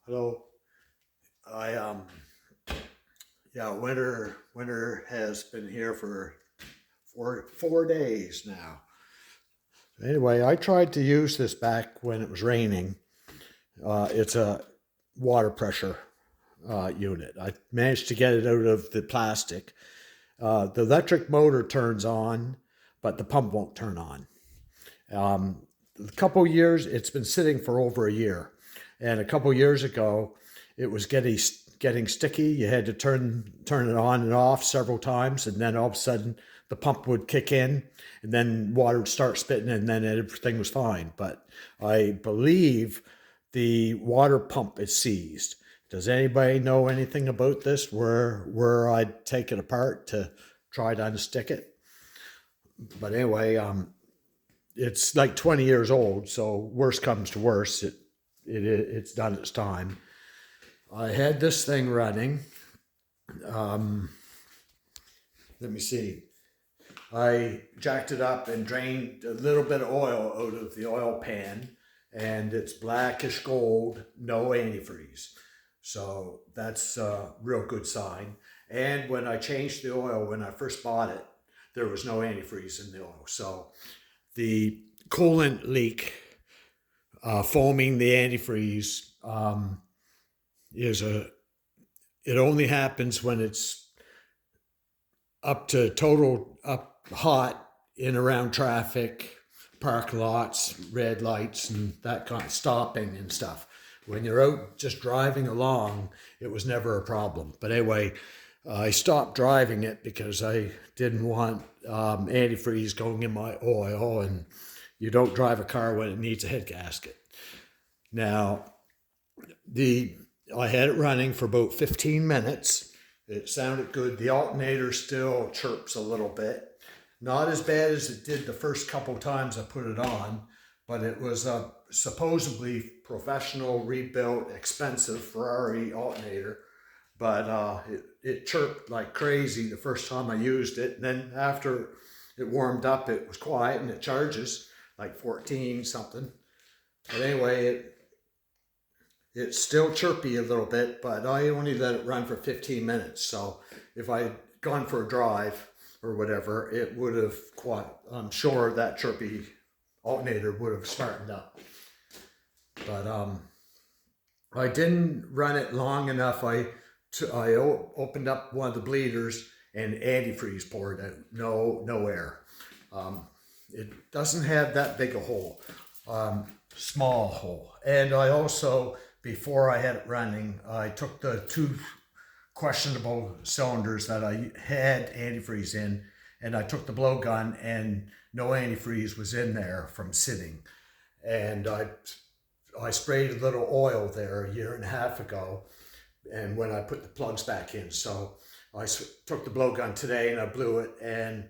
Hello. I Yeah, winter has been here for four days now. Anyway, I tried to use this back when it was raining. It's a water pressure unit. I managed to get it out of the plastic. The electric motor turns on, but the pump won't turn on. A couple years, it's been sitting for over a year, and a couple years ago, it was getting sticky. You had to turn it on and off several times, and then all of a sudden, the pump would kick in, and then water would start spitting, and then everything was fine. But I believe the water pump is seized. Does anybody know anything about this? Where I'd take it apart to try to unstick it? But anyway, it's like 20 years old, so worst comes to worst, it's done its time. I had this thing running. Um, Let me see. I jacked it up and drained a little bit of oil out of the oil pan, and it's blackish gold, no antifreeze. So that's a real good sign. And when I changed the oil, when I first bought it, there was no antifreeze in the oil. So the coolant leak, foaming the antifreeze, is a. It only happens when it's up to total up hot in around traffic, park lots, red lights, and that kind of stopping and stuff. When you're out just driving along, it was never a problem. But anyway, I stopped driving it because I didn't want antifreeze going in my oil, and you don't drive a car when it needs a head gasket. Now, I had it running for about 15 minutes. It sounded good. The alternator still chirps a little bit. Not as bad as it did the first couple times I put it on, but it was a supposedly professional, rebuilt, expensive Ferrari alternator. But it chirped like crazy the first time I used it. And then after it warmed up, it was quiet, and it charges like 14 something. But anyway, it's still chirpy a little bit, but I only let it run for 15 minutes. So if I'd gone for a drive or whatever, it would have I'm sure that chirpy alternator would have started up. But I didn't run it long enough. I opened up one of the bleeders, and antifreeze poured out. No air. It doesn't have that big a hole. Small hole. And I also, before I had it running, I took the two questionable cylinders that I had antifreeze in, and I took the blowgun, and no antifreeze was in there from sitting. And I sprayed a little oil there a year and a half ago, and when I put the plugs back in. So I took the blowgun today and I blew it, and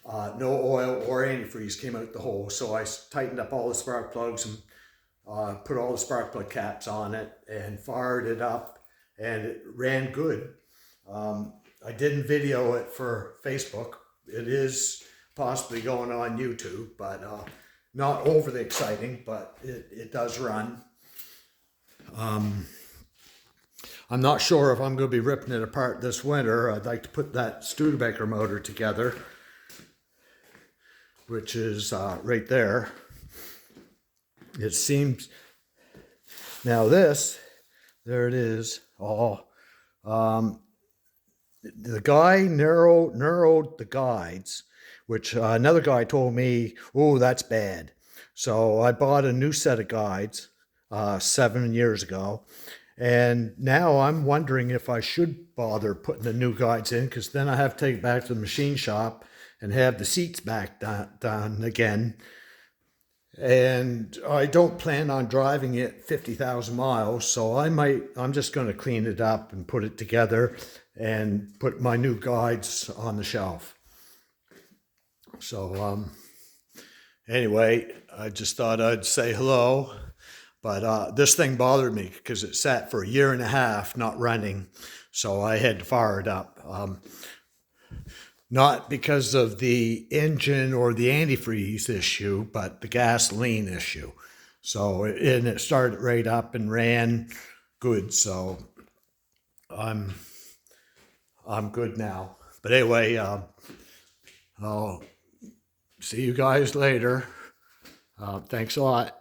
no oil or antifreeze came out the hole. So I tightened up all the spark plugs and put all the spark plug caps on it and fired it up, and it ran good. I didn't video it for Facebook. It is possibly going on YouTube, but not overly exciting, but it does run. I'm not sure if I'm going to be ripping it apart this winter. I'd like to put that Studebaker motor together, which is right there. It seems, now this, there it is. The guy narrowed the guides, which another guy told me, oh, that's bad. So I bought a new set of guides 7 years ago. And now I'm wondering if I should bother putting the new guides in, because then I have to take it back to the machine shop and have the seats back down again. And I don't plan on driving it 50,000 miles, so I'm just going to clean it up and put it together and put my new guides on the shelf. So anyway, I just thought I'd say hello. But this thing bothered me because it sat for a year and a half not running, so I had to fire it up. Not because of the engine or the antifreeze issue, but the gasoline issue. So, and it started right up and ran good, so I'm good now. But anyway, I'll see you guys later. Thanks a lot.